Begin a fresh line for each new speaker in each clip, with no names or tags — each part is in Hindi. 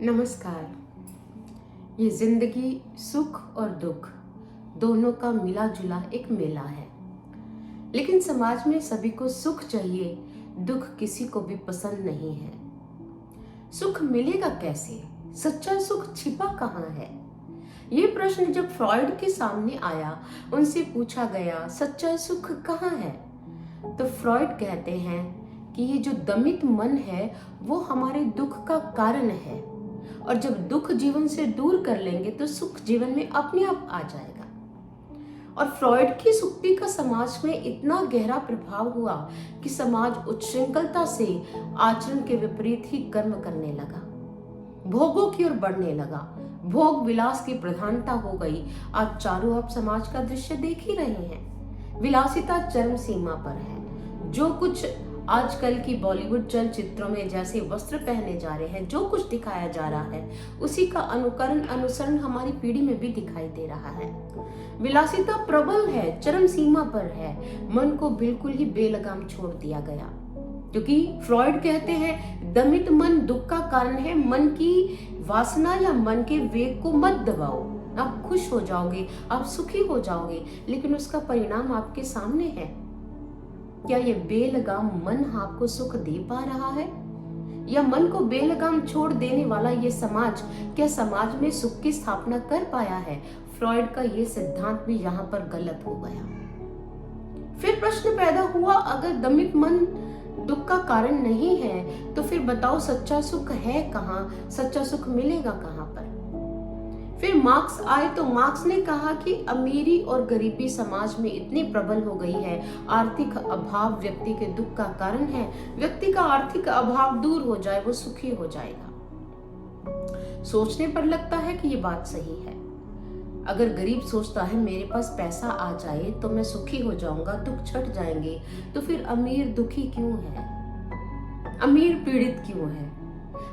नमस्कार। ये जिंदगी सुख और दुख दोनों का मिला जुला एक मेला है, लेकिन समाज में सभी को सुख चाहिए, दुख किसी को भी पसंद नहीं है। सुख मिलेगा कैसे? सच्चा सुख छिपा कहाँ है? ये प्रश्न जब फ्रॉइड के सामने आया, उनसे पूछा गया सच्चा सुख कहाँ है, तो फ्रॉइड कहते हैं कि ये जो दमित मन है वो हमारे दुख का कारण है, और जब दुख जीवन से दूर कर लेंगे तो सुख जीवन में अपने आप आ जाएगा। और फ्रॉइड की सूक्ति का समाज में इतना गहरा प्रभाव हुआ कि समाज उच्छृंखलता से आचरण के विपरीत ही कर्म करने लगा, भोगों की ओर बढ़ने लगा, भोग विलास की प्रधानता हो गई। आप चारों ओर समाज का दृश्य देख ही रहे हैं, विलासिता चरम सीमा पर है। जो कुछ आजकल की बॉलीवुड चलचित्रों में जैसे वस्त्र पहने जा रहे हैं, जो कुछ दिखाया जा रहा है, उसी का अनुसरण हमारी पीढ़ी में भी दिखाई दे रहा है। विलासिता प्रबल है, चरम सीमा पर है, मन को बिल्कुल ही बेलगाम छोड़ दिया गया। क्योंकि फ्रॉइड कहते हैं दमित मन दुख का कारण है। मन की वासना या मन के वेग को मत दबाओ, आप खुश हो जाओगे, आप सुखी हो जाओगे, लेकिन उसका परिणाम आपके सामने है। क्या ये बेलगाम मन आपको सुख दे पा रहा है, या मन को बेलगाम छोड़ देने वाला ये समाज क्या समाज में सुख की स्थापना कर पाया है? फ्रॉइड का ये सिद्धांत भी यहाँ पर गलत हो गया। फिर प्रश्न पैदा हुआ, अगर दमित मन दुख का कारण नहीं है तो फिर बताओ सच्चा सुख है कहाँ, सच्चा सुख मिलेगा कहाँ पर? फिर मार्क्स आए तो मार्क्स ने कहा कि अमीरी और गरीबी समाज में इतनी प्रबल हो गई है, आर्थिक अभाव व्यक्ति के दुख का कारण है। व्यक्ति का आर्थिक अभाव दूर हो जाए वो सुखी हो जाएगा। सोचने पर लगता है कि ये बात सही है। अगर गरीब सोचता है मेरे पास पैसा आ जाए तो मैं सुखी हो जाऊंगा, दुख छट जाएंगे, तो फिर अमीर दुखी क्यों है? अमीर पीड़ित क्यों है?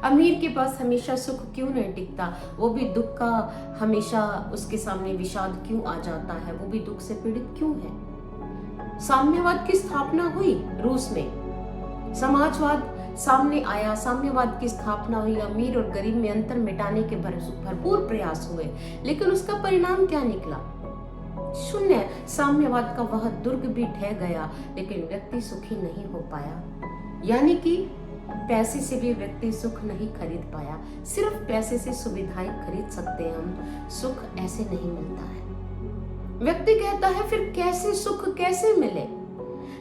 अमीर के पास हमेशा सुख क्यों नहीं टिकता? वो भी दुख का हमेशा उसके सामने विषाद क्यों आ जाता है? वो भी दुख से पीड़ित क्यों है? साम्यवाद की स्थापना हुई रूस में, समाजवाद सामने आया, साम्यवाद की स्थापना हुई, अमीर और गरीब में अंतर मिटाने के भरपूर प्रयास हुए, लेकिन उसका परिणाम क्या निकला? शून्य। साम्यवाद का वह दुर्ग भी ढह गया, लेकिन व्यक्ति सुखी नहीं हो पाया। यानी कि पैसे से भी व्यक्ति सुख नहीं खरीद पाया। सिर्फ पैसे से सुविधाएं खरीद सकते हैं हम, सुख ऐसे नहीं मिलता है। व्यक्ति कहता है फिर कैसे सुख कैसे मिले?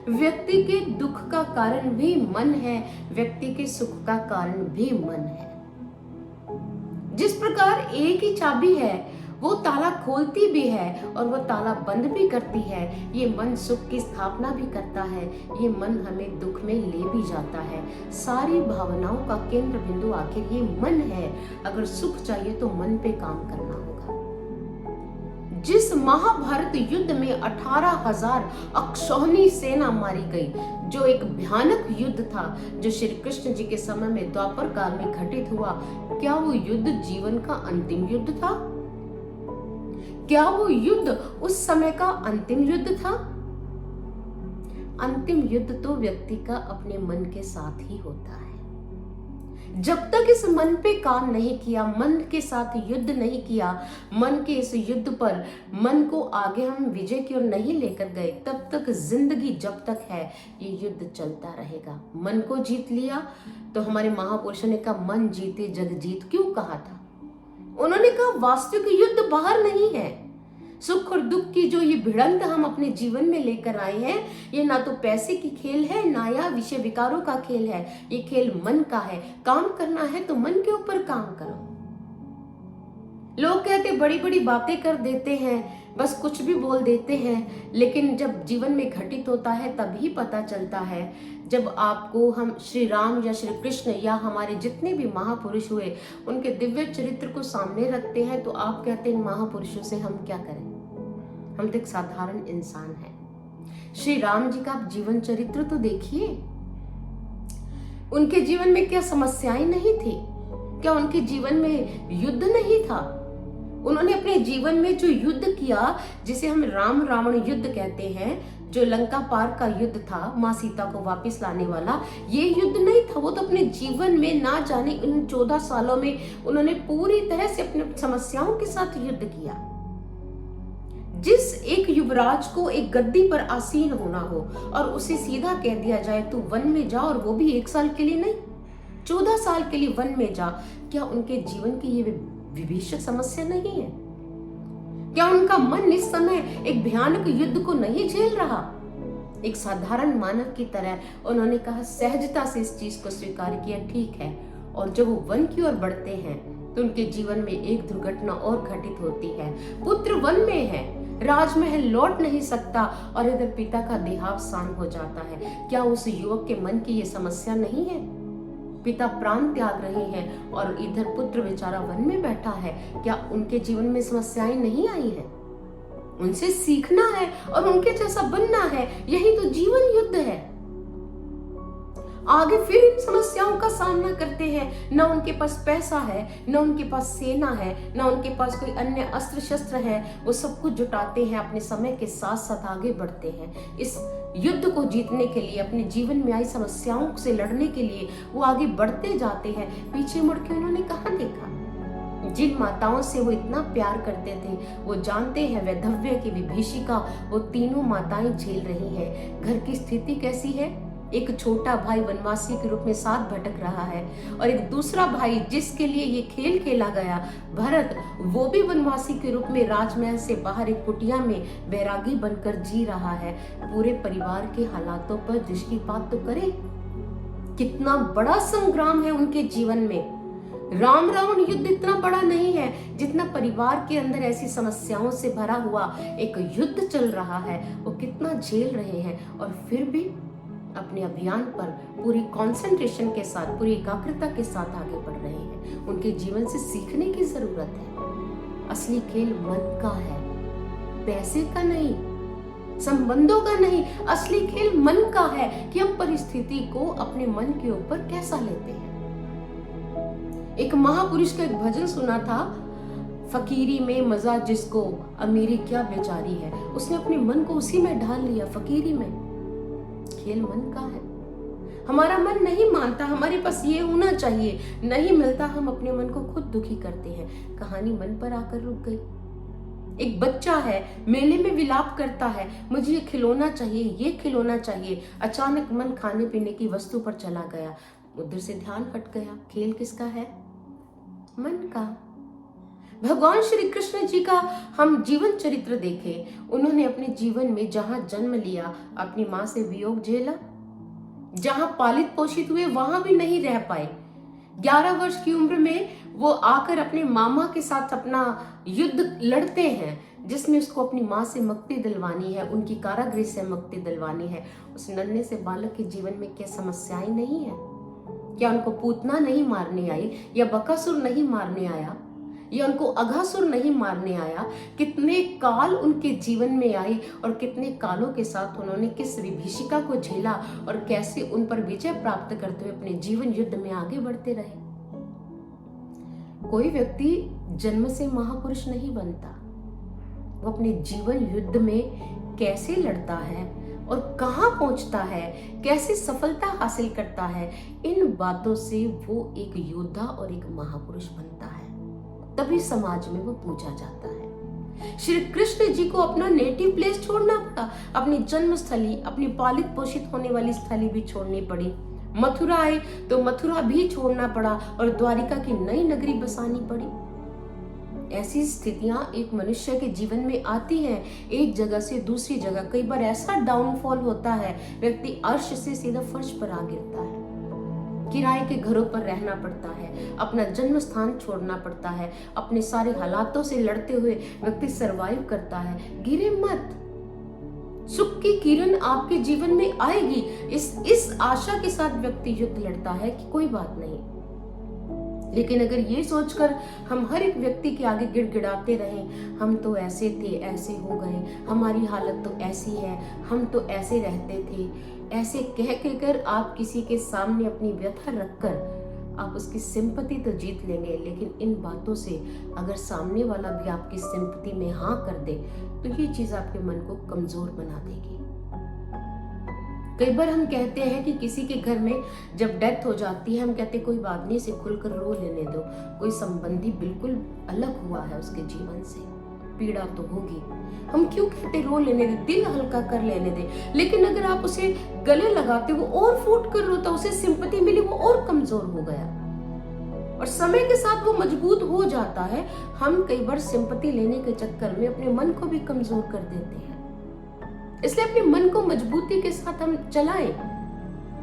व्यक्ति के दुख का कारण भी मन है, व्यक्ति के सुख का कारण भी मन है। जिस प्रकार एक ही चाबी है वो ताला खोलती भी है और वो ताला बंद भी करती है, ये मन सुख की स्थापना भी करता है, ये मन हमें दुख में ले भी जाता है। सारी भावनाओं का केंद्र बिंदु आखिर ये मन है। अगर सुख चाहिए तो मन पे काम करना होगा। जिस महाभारत युद्ध में 18,000 अक्षौहिणी सेना मारी गई, जो एक भयानक युद्ध था, जो श्री कृष्ण जी के समय में द्वापर काल में घटित हुआ, क्या वो युद्ध जीवन का अंतिम युद्ध था? क्या वो युद्ध उस समय का अंतिम युद्ध था? अंतिम युद्ध तो व्यक्ति का अपने मन के साथ ही होता है। जब तक इस मन पे काम नहीं किया, मन के साथ युद्ध नहीं किया, मन के इस युद्ध पर मन को आगे हम विजय की ओर नहीं लेकर गए, तब तक जिंदगी जब तक है ये युद्ध चलता रहेगा। मन को जीत लिया तो हमारे महापुरुषों ने कहा मन जीते जग जीत। क्यों कहा था? उन्होंने कहा वास्तविक युद्ध बाहर नहीं है। सुख और दुख की जो ये भिड़ंत हम अपने जीवन में लेकर आए हैं, ये ना तो पैसे की खेल है, ना या विषय विकारों का खेल है, ये खेल मन का है। काम करना है तो मन के ऊपर काम करो। लोग कहते बड़ी बड़ी बातें कर देते हैं, बस कुछ भी बोल देते हैं, लेकिन जब जीवन में घटित होता है तभी पता चलता है। जब आपको हम श्री राम या श्री कृष्ण या हमारे जितने भी महापुरुष हुए उनके दिव्य चरित्र को सामने रखते हैं तो आप कहते हैं महापुरुषों से हम क्या करें, हम तो एक साधारण इंसान हैं। श्री राम जी का आप जीवन चरित्र तो देखिए, उनके जीवन में क्या समस्याएं नहीं थी? क्या उनके जीवन में युद्ध नहीं था? उन्होंने अपने जीवन में जो युद्ध किया, जिसे हम राम रावण युद्ध कहते हैं, जो लंका पार का युद्ध था, माँ सीता को वापस लाने वाला, ये युद्ध नहीं था। वो तो अपने जीवन में ना जाने इन 14 सालों में उन्होंने पूरी तरह से अपने समस्याओं के साथ युद्ध किया। जिस एक युवराज को एक गद्दी पर आसीन होना हो और उसे सीधा कह दिया जाए तू वन में जा, और वो भी 1 साल के लिए नहीं, 14 साल के लिए वन में जा, क्या उनके जीवन की ये विभीषिक समस्या नहीं है? क्या उनका मन इस समय एक भयानक युद्ध को नहीं झेल रहा? एक साधारण मानव की तरह उन्होंने कहा, सहजता से इस चीज को स्वीकार किया, ठीक है। और जब वो वन की ओर बढ़ते हैं तो उनके जीवन में एक दुर्घटना और घटित होती है। पुत्र वन में है, राजमहल लौट नहीं सकता, और इधर पिता का देहावसान हो जाता है। क्या उस युवक के मन की ये समस्या नहीं है? पिता प्राण त्याग रहे हैं और इधर पुत्र बेचारा वन में बैठा है। क्या उनके जीवन में समस्याएं नहीं आई हैं? उनसे सीखना है और उनके जैसा बनना है, यही तो जीवन युद्ध है। आगे फिर इन समस्याओं का सामना करते हैं। न उनके पास पैसा है, न उनके पास सेना है, न उनके पास कोई अन्य अस्त्र शस्त्र है। वो सब कुछ जुटाते हैं, अपने समय के साथ साथ आगे बढ़ते हैं। इस युद्ध को जीतने के लिए, अपने जीवन में आई समस्याओं से लड़ने के लिए वो आगे बढ़ते जाते हैं। पीछे मुड़ के उन्होंने कहाँ देखा? जिन माताओं से वो इतना प्यार करते थे, वो जानते हैं वैधव्य की विभीषिका वो तीनों माताएं झेल रही हैं। घर की स्थिति कैसी है? एक छोटा भाई वनवासी के रूप में साथ भटक रहा है, और एक दूसरा भाई जिसके लिए ये खेल खेला गया, भरत, वो भी वनवासी के रूप में राजमहल से बाहर एक कुटिया में बैरागी बनकर जी रहा है। पूरे परिवार के हालातों पर दृष्टिपात तो करे। कितना बड़ा संग्राम है उनके जीवन में। राम रावण युद्ध इतना बड़ा नहीं है जितना परिवार के अंदर ऐसी समस्याओं से भरा हुआ एक युद्ध चल रहा है। वो कितना झेल रहे हैं, और फिर भी अपने अभियान पर पूरी कंसंट्रेशन के साथ, पूरी एकाग्रता के साथ आगे बढ़ रहे हैं। उनके जीवन से सीखने की जरूरत है। असली खेल मन का है, पैसे का नहीं, संबंधों का नहीं। असली खेल मन का है कि हम परिस्थिति को अपने मन के ऊपर कैसा लेते हैं। एक महापुरुष का एक भजन सुना था, फकीरी में मजा जिसको अमीरी क्या बेचारी है। उसने अपने मन को उसी में ढाल लिया, फकीरी में। खेल मन का है। हमारा मन नहीं मानता, हमारे पास ये होना चाहिए, नहीं मिलता, हम अपने मन को खुद दुखी करते हैं। कहानी मन पर आकर रुक गई। एक बच्चा है, मेले में विलाप करता है, मुझे ये खिलौना चाहिए, ये खिलौना चाहिए। अचानक मन खाने पीने की वस्तु पर चला गया, उधर से ध्यान हट गया। खेल किसका है? मन का। भगवान श्री कृष्ण जी का हम जीवन चरित्र देखें, उन्होंने अपने जीवन में जहां जन्म लिया, अपनी माँ से वियोग झेला, जहां पालित पोषित हुए वहां भी नहीं रह पाए। 11 वर्ष की उम्र में वो आकर अपने मामा के साथ अपना युद्ध लड़ते हैं, जिसमें उसको अपनी माँ से मुक्ति दिलवानी है, उनकी कारागृह से मुक्ति दिलवानी है। उस नन्हे से बालक के जीवन में क्या समस्याएं नहीं है? क्या उनको पूतना नहीं मारने आई, या बकासुर नहीं मारने आया, या उनको अघासुर नहीं मारने आया? कितने काल उनके जीवन में आए, और कितने कालों के साथ उन्होंने किस विभीषिका को झेला, और कैसे उन पर विजय प्राप्त करते हुए अपने जीवन युद्ध में आगे बढ़ते रहे। कोई व्यक्ति जन्म से महापुरुष नहीं बनता, वो अपने जीवन युद्ध में कैसे लड़ता है और कहां पहुंचता है, कैसे सफलता हासिल करता है, इन बातों से वो एक योद्धा और एक महापुरुष बनता है। तभी समाज में वो पूजा जाता है। श्री कृष्ण जी को अपना नेटिव प्लेस छोड़ना पड़ा, अपनी जन्म स्थली, अपनी पालित पोषित होने वाली स्थली भी छोड़नी पड़ी। मथुरा आए तो मथुरा भी छोड़ना पड़ा, और द्वारिका की नई नगरी बसानी पड़ी। ऐसी स्थितियां एक मनुष्य के जीवन में आती हैं, एक जगह से दूसरी जगह। कई बार ऐसा डाउनफॉल होता है, व्यक्ति अर्श से सीधा फर्श पर आ गिरता है। किराए के घरों पर रहना पड़ता है, अपना जन्म स्थान छोड़ना पड़ता है, अपने सारे हालातों से लड़ते हुए व्यक्ति सरवाइव करता है। गिरे मत, सुख की किरण आपके जीवन में आएगी। इस आशा के साथ व्यक्ति युद्ध लड़ता है कि कोई बात नहीं। लेकिन अगर ये सोचकर हम हर एक व्यक्ति के आगे गिड़गिड़ाते रहें, हम तो ऐसे थे, ऐसे हो गए, हमारी हालत तो ऐसी है, हम तो ऐसे रहते थे, ऐसे कह कर आप किसी के सामने अपनी व्यथा रखकर आप उसकी सिंपैथी तो जीत लेंगे, लेकिन इन बातों से अगर सामने वाला भी आपकी सिंपैथी में हाँ कर दे तो ये चीज आपके मन को कमजोर बना देगी। कई बार हम कहते हैं कि किसी के घर में जब डेथ हो जाती है, हम कहते हैं कोई बात नहीं, इसे खुलकर रो लेने दो, कोई संबंधी बिल्कुल अलग हुआ है उसके जीवन से, पीड़ा तो होगी। हम क्यों कहते रो लेने दे, दिल हल्का कर लेने दे। लेकिन अगर आप उसे गले लगाते, वो और फूट कर रोता, उसे सिंपैथी मिली, वो और कमजोर हो गया और समय के साथ वो मजबूत हो जाता है। हम कई बार सिंपैथी लेने के चक्कर में अपने मन को भी कमजोर कर देते हैं। इसलिए अपने मन को मजबूती के साथ हम चलाएं।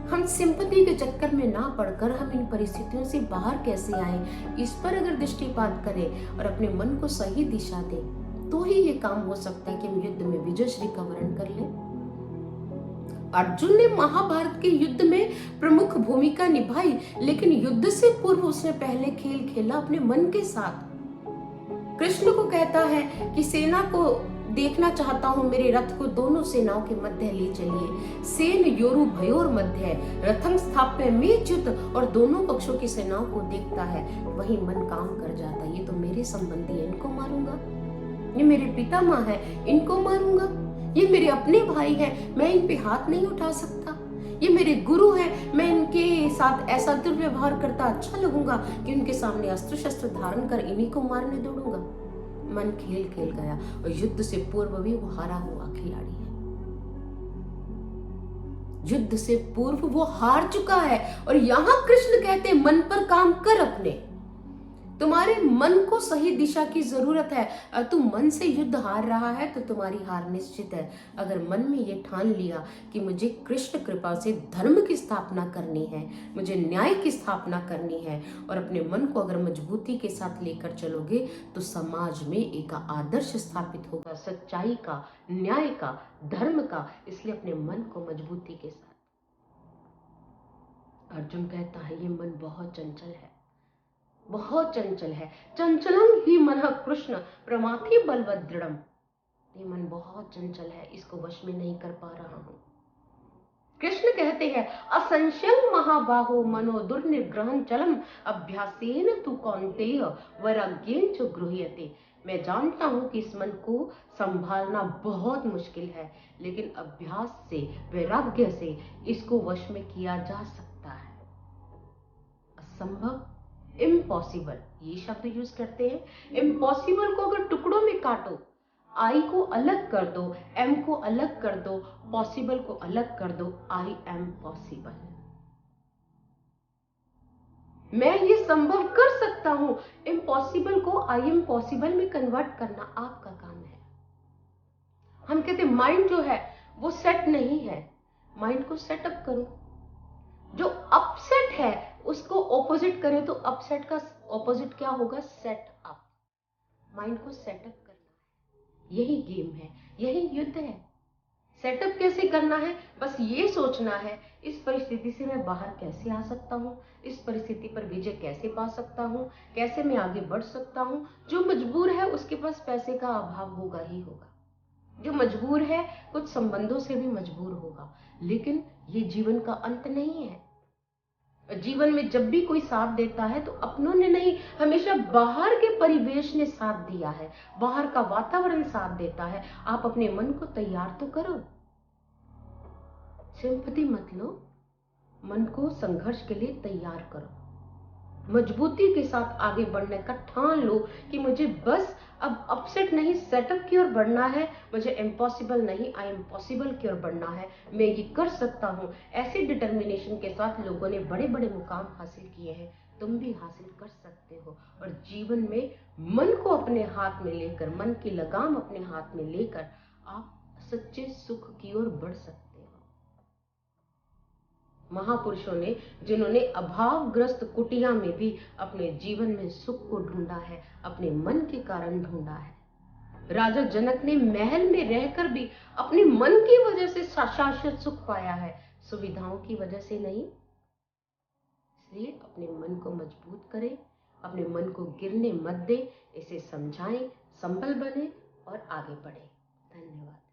हम सिंपैथी के चक्कर में ना पड़कर हम इन परिस्थितियों से बाहर कैसे आए, इस पर अगर दृष्टिपात करें और अपने मन को सही दिशा दें, तो ही ये काम हो सकता है कि हम युद्ध में विजय श्री का वर्ण कर लें। अर्जुन ने महाभारत के युद्ध में प्रमुख भूमिका निभाई, लेकिन युद्ध से पूर्व उसने पहले खेल खेला अपने मन के साथ। कृष्ण को कहता है कि सेना को देखना चाहता हूं, मेरे रथ को दोनों सेनाओं के मध्य ले चलिए। सेन योरु भयोर मध्य रथं स्थाप्य में च्युत, और दोनों पक्षों की सेनाओं को देखता है, वही मन काम कर जाता है, ये तो मेरे संबंधी है, इनको मारूंगा। ये मेरे पितामह है, इनको मारूंगा। ये मेरे अपने भाई हैं, मैं इन पे हाथ नहीं उठा सकता। ये मेरे गुरु हैं, मैं इनके साथ ऐसा दुर्व्यवहार करता अच्छा लगूंगा कि उनके सामने अस्त्र शस्त्र धारण कर इन्हीं को मारने दौड़ूंगा। मन खेल खेल गया और युद्ध से पूर्व भी वो हारा हुआ खिलाड़ी है। युद्ध से पूर्व वो हार चुका है और यहां कृष्ण कहते मन पर काम कर अपने। तुम्हारे मन को सही दिशा की जरूरत है। अगर तुम मन से युद्ध हार रहा है तो तुम्हारी हार निश्चित है। अगर मन में ये ठान लिया कि मुझे कृष्ण कृपा से धर्म की स्थापना करनी है, मुझे न्याय की स्थापना करनी है, और अपने मन को अगर मजबूती के साथ लेकर चलोगे तो समाज में एक आदर्श स्थापित होगा, सच्चाई का, न्याय का, धर्म का। इसलिए अपने मन को मजबूती के साथ। अर्जुन कहता है ये मन बहुत चंचल है, बहुत चंचल है। चंचलम ही मनः कृष्ण प्रमाथि बलवत् दृढ़म। ये मन बहुत चंचल है, इसको वश में नहीं कर पा रहा हूं। कृष्ण कहते हैं असंशयं महाबाहो मनो दुर्निग्रहं चलम अभ्यासेन तु कौन्तेय वैराग्येन च गृह्यते। मैं जानता हूं कि इस मन को संभालना बहुत मुश्किल है, लेकिन अभ्यास से, वैराग्य से इसको वश में किया जा सकता है। असंभव, इम्पॉसिबल, ये शब्द यूज करते हैं। इम्पॉसिबल को अगर टुकड़ों में काटो, आई को अलग कर दो, एम को अलग कर दो, पॉसिबल को अलग कर दो, आई एम पॉसिबल। मैं ये संभव कर सकता हूं। इम्पॉसिबल को आई एम पॉसिबल में कन्वर्ट करना आपका काम है। हम कहते माइंड जो है वो सेट नहीं है, माइंड को सेटअप करो। जो अपसेट है उसको ऑपोजिट करें तो अपसेट का ऑपोजिट क्या होगा, सेट अप। माइंड को सेटअप करना है, यही गेम है, यही युद्ध है। सेटअप कैसे करना है, बस ये सोचना है इस परिस्थिति से मैं बाहर कैसे आ सकता हूँ, इस परिस्थिति पर विजय कैसे पा सकता हूँ, कैसे मैं आगे बढ़ सकता हूँ। जो मजबूर है उसके पास पैसे का अभाव होगा ही होगा, जो मजबूर है कुछ संबंधों से भी मजबूर होगा, लेकिन ये जीवन का अंत नहीं है। जीवन में जब भी कोई साथ देता है तो अपनों ने नहीं, हमेशा बाहर के परिवेश ने साथ दिया है, बाहर का वातावरण साथ देता है। आप अपने मन को तैयार तो करो, सिंपैथी मत लो, मन को संघर्ष के लिए तैयार करो, मजबूती के साथ आगे बढ़ने का ठान लो कि मुझे बस अब अपसेट नहीं, सेटअप की ओर बढ़ना है, मुझे इम्पॉसिबल नहीं, आई एम पॉसिबल की ओर बढ़ना है, मैं ये कर सकता हूँ। ऐसे डिटर्मिनेशन के साथ लोगों ने बड़े बड़े मुकाम हासिल किए हैं, तुम भी हासिल कर सकते हो। और जीवन में मन को अपने हाथ में लेकर, मन की लगाम अपने हाथ में लेकर आप सच्चे सुख की ओर बढ़ सकते हो। महापुरुषों ने, जिन्होंने अभावग्रस्त कुटिया में भी अपने जीवन में सुख को ढूंढा है, अपने मन के कारण ढूंढा है। राजा जनक ने महल में रहकर भी अपने मन की वजह से शाश्वत सुख पाया है, सुविधाओं की वजह से नहीं। इसलिए अपने मन को मजबूत करें, अपने मन को गिरने मत दें, इसे समझाएं, संबल बने और आगे बढ़े। धन्यवाद।